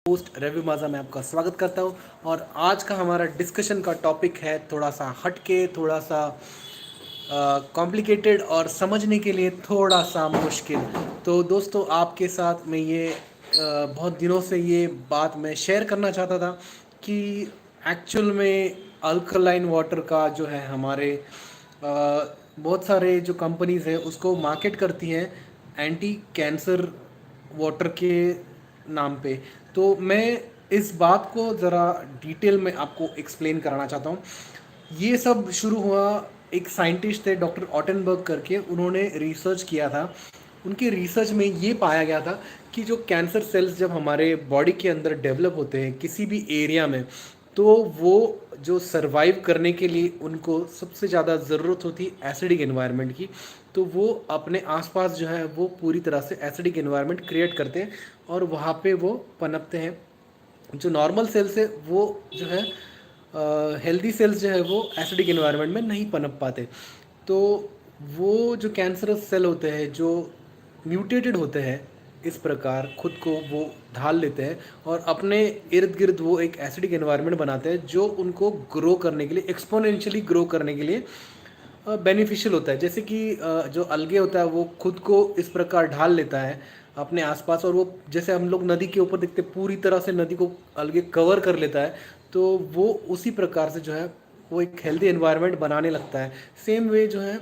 Host Ravi माजा में आपका स्वागत करता हूं। और आज का हमारा डिस्कशन का टॉपिक है थोड़ा सा हटके, थोड़ा सा कॉम्प्लिकेटेड और समझने के लिए थोड़ा सा मुश्किल। तो दोस्तों, आपके साथ मैं ये बहुत दिनों से ये बात मैं शेयर करना चाहता था कि एक्चुअल में अल्कलाइन वाटर का जो है हमारे बहुत सारे जो कंपनीज़ हैं उसको मार्केट करती हैं एंटी कैंसर वाटर के नाम पे। तो मैं इस बात को ज़रा डिटेल में आपको एक्सप्लेन कराना चाहता हूँ। ये सब शुरू हुआ, एक साइंटिस्ट थे डॉक्टर ऑटनबर्ग करके, उन्होंने रिसर्च किया था। उनके रिसर्च में ये पाया गया था कि जो कैंसर सेल्स जब हमारे बॉडी के अंदर डेवलप होते हैं किसी भी एरिया में, तो वो जो सरवाइव करने के लिए उनको सबसे ज़्यादा ज़रूरत होती है एसिडिक एनवायरनमेंट की। तो वो अपने आसपास जो है वो पूरी तरह से एसिडिक एनवायरनमेंट क्रिएट करते हैं और वहाँ पे वो पनपते हैं। जो नॉर्मल सेल्स है वो जो है हेल्दी सेल्स जो है वो एसिडिक एनवायरनमेंट में नहीं पनप पाते। तो वो जो कैंसरस सेल होते हैं जो म्यूटेटेड होते हैं, इस प्रकार खुद को वो ढाल लेते हैं और अपने इर्द गिर्द वो एक एसिडिक एनवायरनमेंट बनाते हैं जो उनको ग्रो करने के लिए, एक्सपोनेंशियली ग्रो करने के लिए बेनिफिशियल होता है। जैसे कि जो अलगे होता है वो खुद को इस प्रकार ढाल लेता है अपने आसपास, और वो जैसे हम लोग नदी के ऊपर देखते पूरी तरह से नदी को अलगे कवर कर लेता है, तो वो उसी प्रकार से जो है वो एक हेल्दी एनवायरनमेंट बनाने लगता है। सेम वे जो है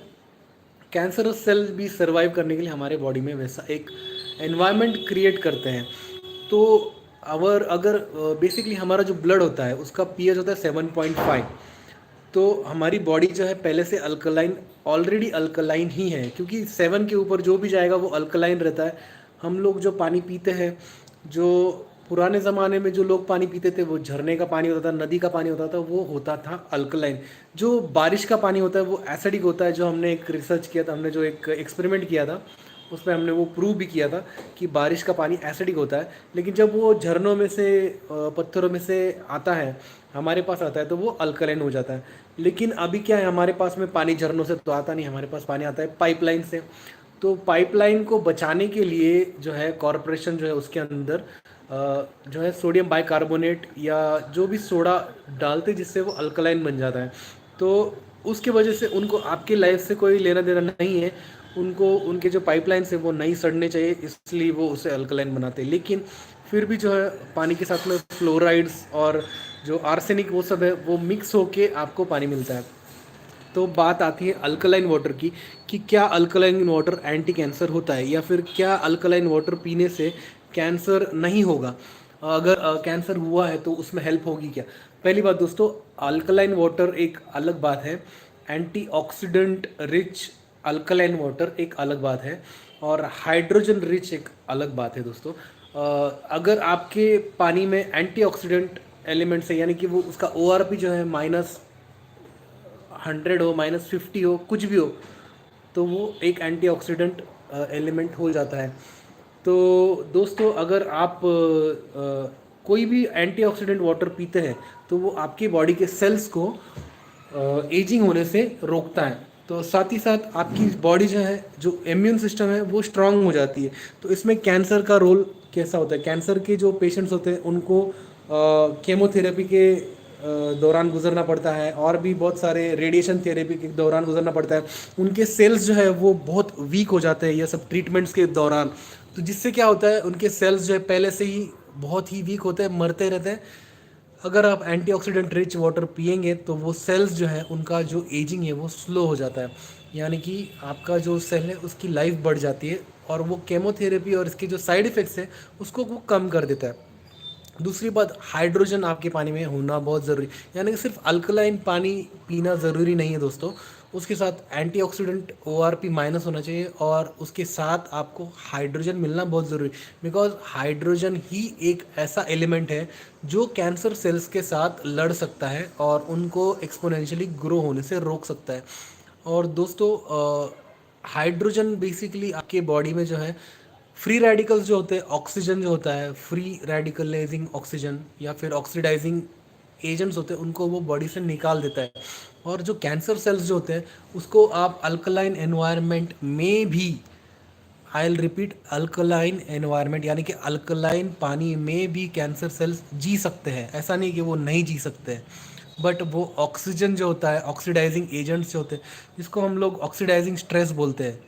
कैंसरस सेल भी सर्वाइव करने के लिए हमारे बॉडी में वैसा एक एनवायरनमेंट क्रिएट करते हैं। तो अगर बेसिकली हमारा जो ब्लड होता है उसका पीएच होता है 7.5। तो हमारी बॉडी जो है पहले से अल्कलाइन, ऑलरेडी अल्कलाइन ही है, क्योंकि 7 के ऊपर जो भी जाएगा वो अल्कलाइन रहता है। हम लोग जो पानी पीते हैं, जो पुराने ज़माने में जो लोग पानी पीते थे वो झरने का पानी होता था, नदी का पानी होता था, वो होता था अल्कलाइन। जो बारिश का पानी होता है वो एसिडिक होता है। जो हमने एक रिसर्च किया था, हमने जो एक एक्सपेरिमेंट किया था उसमें हमने वो प्रूव भी किया था कि बारिश का पानी एसिडिक होता है। लेकिन जब वो झरनों में से पत्थरों में से आता है, हमारे पास आता है, तो वो अल्कलाइन हो जाता है। लेकिन अभी क्या है, हमारे पास में पानी झरनों से तो आता नहीं, हमारे पास पानी आता है पाइपलाइन से। तो पाइपलाइन को बचाने के लिए जो है कॉरपोरेशन जो है उसके अंदर जो है सोडियम बाइकार्बोनेट या जो भी सोडा डालते जिससे वो अल्कलाइन बन जाता है। तो उसके वजह से उनको आपके लाइफ से कोई लेना देना नहीं है, उनको उनके जो पाइपलाइंस है वो नहीं सड़ने चाहिए, इसलिए वो उसे अल्कलाइन बनाते हैं। लेकिन फिर भी जो है पानी के साथ में फ्लोराइड्स और जो आर्सेनिक वो सब है वो मिक्स होके आपको पानी मिलता है। तो बात आती है अल्कलाइन वाटर की कि क्या अल्कलाइन वाटर एंटी कैंसर होता है या फिर क्या अल्कलाइन वाटर पीने से कैंसर नहीं होगा। अगर कैंसर हुआ है तो उसमें हेल्प होगी क्या। पहली बात दोस्तों, अल्कलाइन वाटर एक अलग बात है, एंटीऑक्सीडेंट रिच अल्कलाइन वाटर एक अलग बात है, और हाइड्रोजन रिच एक अलग बात है दोस्तों। अगर आपके पानी में एंटीऑक्सीडेंट एलिमेंट्स है, यानी कि वो उसका ORP जो है -100 हो, -50 हो, कुछ भी हो, तो वो एक एंटीऑक्सीडेंट एलिमेंट हो जाता है। तो दोस्तों, अगर आप कोई भी एंटीऑक्सीडेंट वाटर पीते हैं तो वो आपकी बॉडी के सेल्स को एजिंग होने से रोकता है। तो साथ ही साथ आपकी बॉडी जो है, जो इम्यून सिस्टम है वो स्ट्रांग हो जाती है। तो इसमें कैंसर का रोल कैसा होता है, कैंसर के जो पेशेंट्स होते हैं उनको केमोथेरेपी के दौरान गुजरना पड़ता है, और भी बहुत सारे रेडिएशन थेरेपी के दौरान गुजरना पड़ता है। उनके सेल्स जो है वो बहुत वीक हो जाते हैं ये सब ट्रीटमेंट्स के दौरान। तो जिससे क्या होता है, उनके सेल्स जो है पहले से ही बहुत ही वीक होते हैं, मरते रहते हैं। अगर आप एंटीऑक्सीडेंट रिच वाटर पिएंगे तो वो सेल्स जो है उनका जो एजिंग है वो स्लो हो जाता है, यानी कि आपका जो सेल है उसकी लाइफ बढ़ जाती है, और वो केमोथेरेपी और इसके जो साइड इफ़ेक्ट्स है उसको वो कम कर देता है। दूसरी बात, हाइड्रोजन आपके पानी में होना बहुत ज़रूरी, यानी कि सिर्फ अल्कलाइन पानी पीना ज़रूरी नहीं है दोस्तों, उसके साथ एंटीऑक्सीडेंट ORP माइनस होना चाहिए, और उसके साथ आपको हाइड्रोजन मिलना बहुत ज़रूरी। बिकॉज हाइड्रोजन ही एक ऐसा एलिमेंट है जो कैंसर सेल्स के साथ लड़ सकता है और उनको एक्सपोनेंशियली ग्रो होने से रोक सकता है। और दोस्तों, हाइड्रोजन बेसिकली आपके बॉडी में जो है फ्री रेडिकल्स जो होते हैं, ऑक्सीजन जो होता है, फ्री रेडिकलाइजिंग ऑक्सीजन या फिर ऑक्सीडाइजिंग एजेंट्स होते हैं, उनको वो बॉडी से निकाल देता है। और जो कैंसर सेल्स जो होते हैं उसको आप अल्कलाइन एनवायरनमेंट में भी I will repeat, alkaline environment, यानी कि अल्कलाइन पानी में भी कैंसर सेल्स जी सकते हैं। ऐसा नहीं कि वो नहीं जी सकते हैं, बट वो ऑक्सीजन जो होता है, ऑक्सीडाइजिंग एजेंट्स जो होते हैं, जिसको हम लोग ऑक्सीडाइजिंग स्ट्रेस बोलते हैं,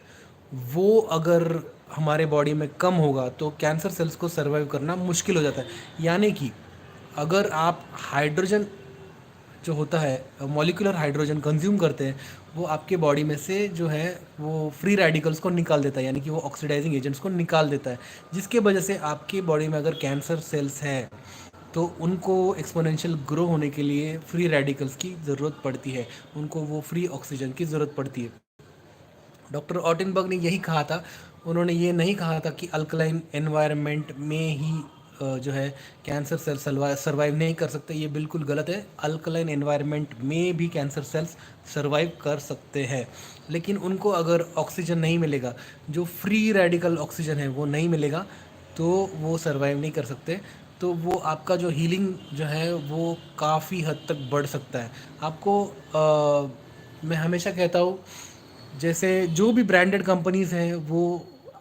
वो अगर हमारे बॉडी में कम होगा तो कैंसर सेल्स को सर्वाइव करना मुश्किल हो जाता है। यानी कि अगर आप हाइड्रोजन जो होता है, मॉलिक्यूलर हाइड्रोजन कंज्यूम करते हैं, वो आपके बॉडी में से जो है वो फ्री रेडिकल्स को निकाल देता है, यानी कि वो ऑक्सीडाइजिंग एजेंट्स को निकाल देता है, जिसके वजह से आपके बॉडी में अगर कैंसर सेल्स हैं तो उनको एक्सपोनेंशियल ग्रो होने के लिए फ्री रेडिकल्स की ज़रूरत पड़ती है, उनको वो फ्री ऑक्सीजन की ज़रूरत पड़ती है। डॉक्टर ऑटेनबर्ग ने यही कहा था, उन्होंने ये नहीं कहा था कि अल्कलाइन एनवायरनमेंट में ही जो है कैंसर सेल्स सर्वाइव नहीं कर सकते। ये बिल्कुल गलत है। अल्कलाइन एनवायरनमेंट में भी कैंसर सेल्स सर्वाइव कर सकते हैं, लेकिन उनको अगर ऑक्सीजन नहीं मिलेगा, जो फ्री रेडिकल ऑक्सीजन है वो नहीं मिलेगा, तो वो सर्वाइव नहीं कर सकते। तो वो आपका जो हीलिंग जो है वो काफ़ी हद तक बढ़ सकता है। आपको मैं हमेशा कहता हूँ, जैसे जो भी ब्रांडेड कंपनीज़ हैं वो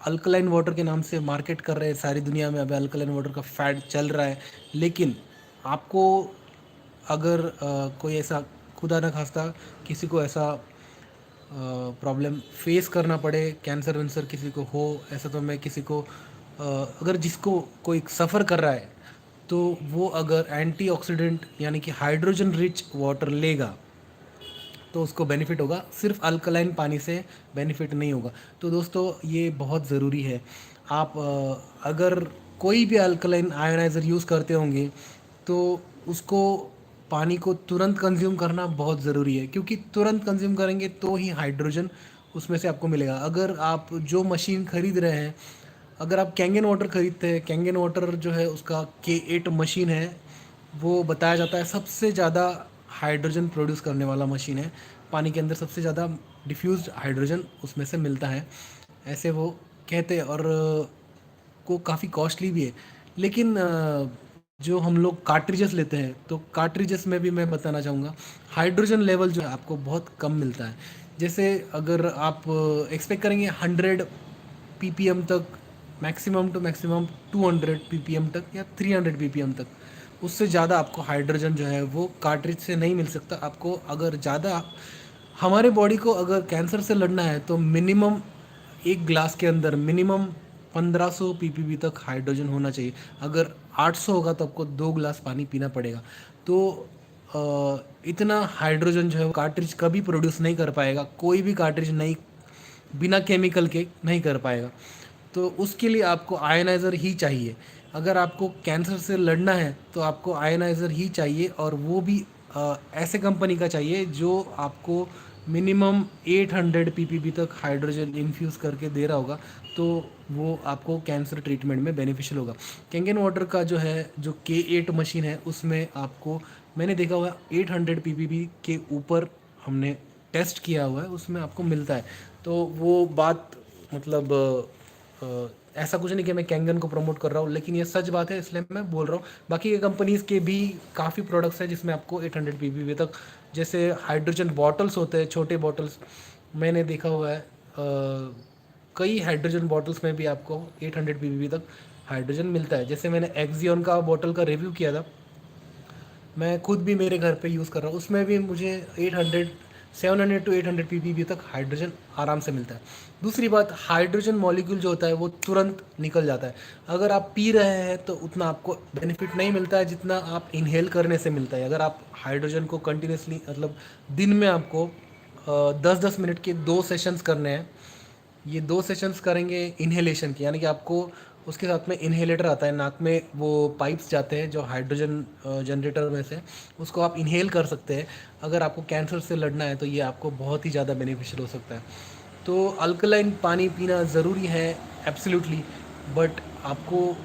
अल्कलाइन वाटर के नाम से मार्केट कर रहे हैं, सारी दुनिया में अब अल्कलाइन वाटर का फैड चल रहा है। लेकिन आपको अगर कोई ऐसा, खुदा ना खास्ता किसी को ऐसा प्रॉब्लम फेस करना पड़े, कैंसर वैंसर किसी को हो, ऐसा तो मैं किसी को अगर जिसको कोई सफ़र कर रहा है तो वो अगर एंटीऑक्सीडेंट यानी कि हाइड्रोजन रिच वाटर लेगा तो उसको बेनिफिट होगा, सिर्फ अल्कलाइन पानी से बेनिफिट नहीं होगा। तो दोस्तों ये बहुत ज़रूरी है। आप अगर कोई भी अल्कलाइन आयोनाइज़र यूज़ करते होंगे तो उसको, पानी को तुरंत कंज्यूम करना बहुत ज़रूरी है, क्योंकि तुरंत कंज्यूम करेंगे तो ही हाइड्रोजन उसमें से आपको मिलेगा। अगर आप जो मशीन ख़रीद रहे हैं, अगर आप कैंगन वाटर ख़रीदते हैं, कैंगन वाटर जो है उसका K8 मशीन है, वो बताया जाता है सबसे ज़्यादा हाइड्रोजन प्रोड्यूस करने वाला मशीन है। पानी के अंदर सबसे ज़्यादा डिफ्यूज्ड हाइड्रोजन उसमें से मिलता है, ऐसे वो कहते हैं। और को काफ़ी कॉस्टली भी है। लेकिन जो हम लोग कार्ट्रिजेस लेते हैं, तो कार्ट्रिजेस में भी मैं बताना चाहूँगा हाइड्रोजन लेवल जो है आपको बहुत कम मिलता है। जैसे अगर आप एक्सपेक्ट करेंगे 100 ppm तक, मैक्सिमम टू मैक्सिमम 200 ppm तक या 300 ppm तक, उससे ज़्यादा आपको हाइड्रोजन जो है वो कार्ट्रिज से नहीं मिल सकता। आपको अगर ज़्यादा, हमारे बॉडी को अगर कैंसर से लड़ना है तो मिनिमम एक ग्लास के अंदर मिनिमम 1500 ppb तक हाइड्रोजन होना चाहिए। अगर 800 होगा तो आपको 2 ग्लास पानी पीना पड़ेगा। तो इतना हाइड्रोजन जो है वो कार्ट्रिज कभी प्रोड्यूस नहीं कर पाएगा, कोई भी कार्ट्रिज नहीं, बिना केमिकल के नहीं कर पाएगा। तो उसके लिए आपको आयनाइज़र ही चाहिए। अगर आपको कैंसर से लड़ना है तो आपको आयनाइज़र ही चाहिए, और वो भी ऐसे कंपनी का चाहिए जो आपको मिनिमम 800 ppb तक हाइड्रोजन इन्फ्यूज़ करके दे रहा होगा, तो वो आपको कैंसर ट्रीटमेंट में बेनिफिशियल होगा। कैंगन वाटर का जो है, जो K8 मशीन है, उसमें आपको, मैंने देखा हुआ 800 ppb के ऊपर हमने टेस्ट किया हुआ है, उसमें आपको मिलता है। तो वो बात मतलब ऐसा कुछ नहीं कि मैं कैंगन को प्रमोट कर रहा हूँ, लेकिन ये सच बात है, इसलिए मैं बोल रहा हूँ। बाकी के कंपनीज़ के भी काफ़ी प्रोडक्ट्स हैं जिसमें आपको 800 ppb तक, जैसे हाइड्रोजन बॉटल्स होते हैं, छोटे बॉटल्स, मैंने देखा हुआ है कई हाइड्रोजन बॉटल्स में भी आपको 800 ppb तक हाइड्रोजन मिलता है। जैसे मैंने एक्जियन का बॉटल का रिव्यू किया था, मैं खुद भी मेरे घर पे यूज़ कर रहा हूँ, उसमें भी मुझे 700 टू 800 ppb तक हाइड्रोजन आराम से मिलता है। दूसरी बात, हाइड्रोजन मॉलिक्यूल जो होता है वो तुरंत निकल जाता है। अगर आप पी रहे हैं तो उतना आपको बेनिफिट नहीं मिलता है जितना आप इनहेल करने से मिलता है। अगर आप हाइड्रोजन को कंटिन्यूसली, मतलब दिन में आपको 10-10 मिनट के 2 सेशंस करने हैं, ये 2 सेशंस करेंगे इन्हेलेशन की, यानी कि आपको उसके साथ में इन्हेलेटर आता है, नाक में वो पाइप्स जाते हैं जो हाइड्रोजन जनरेटर में से, उसको आप इन्हेल कर सकते हैं। अगर आपको कैंसर से लड़ना है तो ये आपको बहुत ही ज़्यादा बेनिफिशियल हो सकता है। तो अल्कलाइन पानी पीना ज़रूरी है, एब्सोल्युटली, बट आपको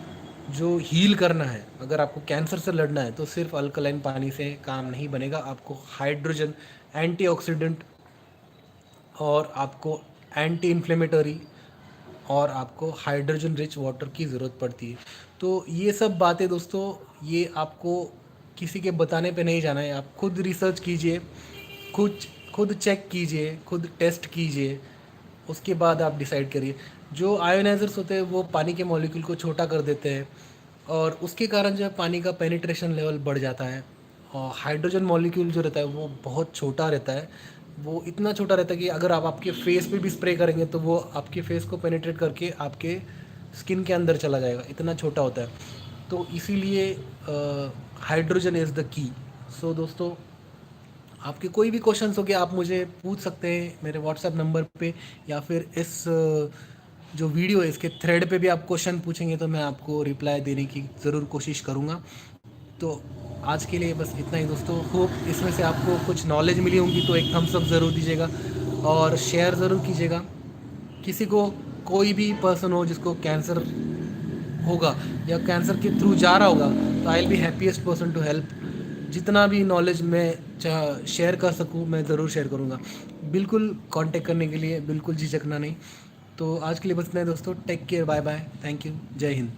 जो हील करना है, अगर आपको कैंसर से लड़ना है तो सिर्फ अल्कलाइन पानी से काम नहीं बनेगा। आपको हाइड्रोजन, एंटीऑक्सीडेंट, और आपको एंटी इन्फ्लेमेटरी, और आपको हाइड्रोजन रिच वाटर की ज़रूरत पड़ती है। तो ये सब बातें दोस्तों, ये आपको किसी के बताने पे नहीं जाना है, आप खुद रिसर्च कीजिए, खुद खुद चेक कीजिए, खुद टेस्ट कीजिए, उसके बाद आप डिसाइड करिए। जो आयोनाइजर्स होते हैं वो पानी के मॉलिक्यूल को छोटा कर देते हैं और उसके कारण जो है पानी का पेनिट्रेशन लेवल बढ़ जाता है। और हाइड्रोजन मॉलिक्यूल जो रहता है वो बहुत छोटा रहता है, वो इतना छोटा रहता है कि अगर आप आपके फेस पे भी स्प्रे करेंगे तो वो आपके फेस को पेनिट्रेट करके आपके स्किन के अंदर चला जाएगा, इतना छोटा होता है। तो इसीलिए हाइड्रोजन इज़ द की। सो दोस्तों, आपके कोई भी क्वेश्चंस हो गया आप मुझे पूछ सकते हैं मेरे व्हाट्सएप नंबर पे, या फिर इस जो वीडियो है इसके थ्रेड पे भी आप क्वेश्चन पूछेंगे तो मैं आपको रिप्लाई देने की ज़रूर कोशिश करूँगा। तो आज के लिए बस इतना ही दोस्तों। होप इसमें से आपको कुछ नॉलेज मिली होंगी, तो एक थम्स अप ज़रूर दीजिएगा और शेयर ज़रूर कीजिएगा। किसी को, कोई भी पर्सन हो जिसको कैंसर होगा या कैंसर के थ्रू जा रहा होगा, तो I will be happiest person to help. जितना भी नॉलेज मैं शेयर कर सकूँ मैं ज़रूर शेयर करूँगा। बिल्कुल कांटेक्ट करने के लिए बिल्कुल झिझकना नहीं। तो आज के लिए बस इतना है दोस्तों। Take care, bye bye, thank you, जय हिंद।